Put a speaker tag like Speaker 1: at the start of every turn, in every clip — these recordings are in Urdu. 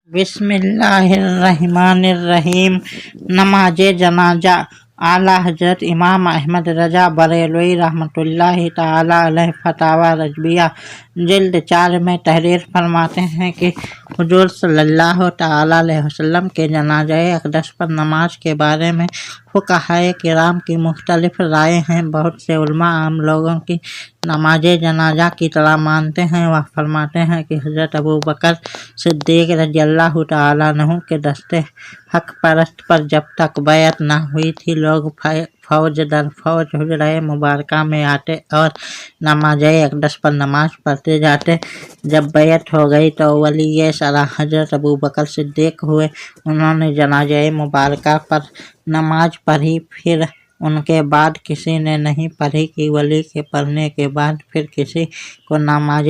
Speaker 1: بسم اللہ الرحمن الرحیم۔ نماز جنازہ اعلیٰ حضرت امام احمد رضا بریلوی رحمۃ اللہ تعالی علیہ فتاوی رضویہ جلد 4 میں تحریر فرماتے ہیں کہ حضور صلی اللہ تعالی علیہ وسلم کے جنازہ اقدس پر نماز کے بارے میں فقہائے کرام کی مختلف رائے ہیں۔ بہت سے علماء عام لوگوں کی نماز جنازہ کی طرح مانتے ہیں۔ وہ فرماتے ہیں کہ حضرت ابوبکر صدیق رضی اللہ تعالی عنہ کے دستے حق پرست پر جب تک بیعت نہ ہوئی تھی، لوگ فوج در فوج حجرہ مبارکہ میں آتے اور نماز اقدس پر نماز پڑھتے جاتے۔ جب بیعت ہو گئی تو ولی شرع حضرت ابوبکر صدیق ہوئے۔ انہوں نے جنازہ مبارکہ پر نماز پڑھی، پھر ان کے بعد کسی نے نہیں پڑھی کہ ولی کے پڑھنے کے بعد پھر کسی کو نماز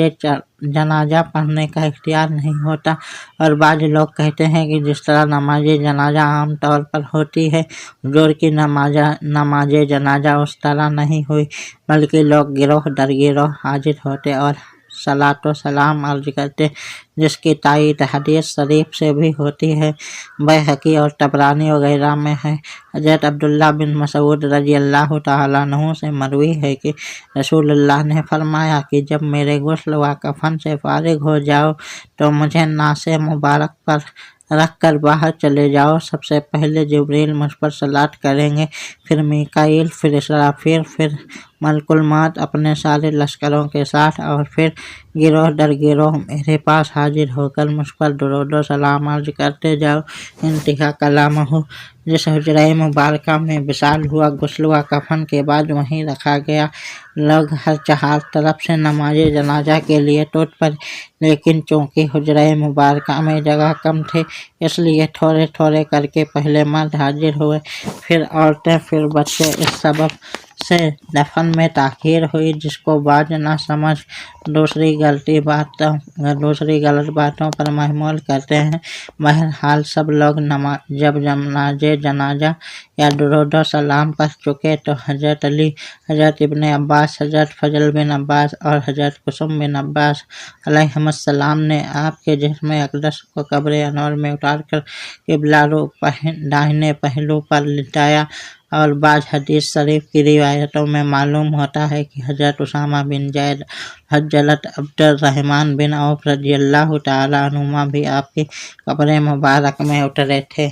Speaker 1: جنازہ پڑھنے کا اختیار نہیں ہوتا۔ اور بعض لوگ کہتے ہیں کہ جس طرح نماز جنازہ عام طور پر ہوتی ہے، حضور کی نماز جنازہ اس طرح نہیں ہوئی، بلکہ لوگ گروہ در گروہ حاضر ہوتے اور صلاۃ و سلام عرض کرتے، جس کی تائید حدیث شریف سے بھی ہوتی ہے۔ بیہقی اور طبرانی وغیرہ میں ہے۔ حضرت عبداللہ بن مسعود رضی اللہ تعالیٰ عنہ سے مروی ہے کہ رسول اللہ نے فرمایا کہ جب میرے غسل و کفن سے فارغ ہو جاؤ تو مجھے ناس مبارک پر رکھ کر باہر چلے جاؤ۔ سب سے پہلے جبریل مجھ پر صلات کریں گے، پھر میکائیل، پھر اسرافیل، پھر ملک الموت اپنے سارے لشکروں کے ساتھ، اور پھر گروہ در گروہ میرے پاس حاضر ہو کر مجھ پر درود و سلام عرض کرتے جاؤ۔ انتہا کلامہ۔ جس حجرہ مبارکہ میں وصال ہوا، غسل و کفن کے بعد وہیں رکھا گیا۔ لوگ ہر 4 طرف سے نماز جنازہ کے لیے ٹوٹ پڑے، لیکن چونکہ حجرہ مبارکہ میں جگہ کم تھی، اس لیے تھوڑے تھوڑے کر کے پہلے مرد حاضر ہوئے، پھر عورتیں، پھر بچے۔ اس سبب سے دفن میں تاخیر ہوئی، جس کو بعض نہ سمجھ دوسری غلط باتوں پر محمول کرتے ہیں۔ بہرحال سب لوگ جب نماز جنازہ یا درود و سلام پڑھ چکے تو حضرت علی، حضرت ابن عباس، حضرت فضل بن عباس اور حضرت قاسم بن عباس علیہم السلام نے آپ کے جسم اقدس کو قبر انور میں اتار کر قبلہ رو داہنے پہلو پر لٹایا۔ اور بعض حدیث شریف کی روایتوں میں معلوم ہوتا ہے کہ حضرت اسامہ بن زید، حضرت عبد الرحمن بن عوف رضی اللہ تعالی عنہما بھی آپ کی قبر مبارک میں اترے تھے۔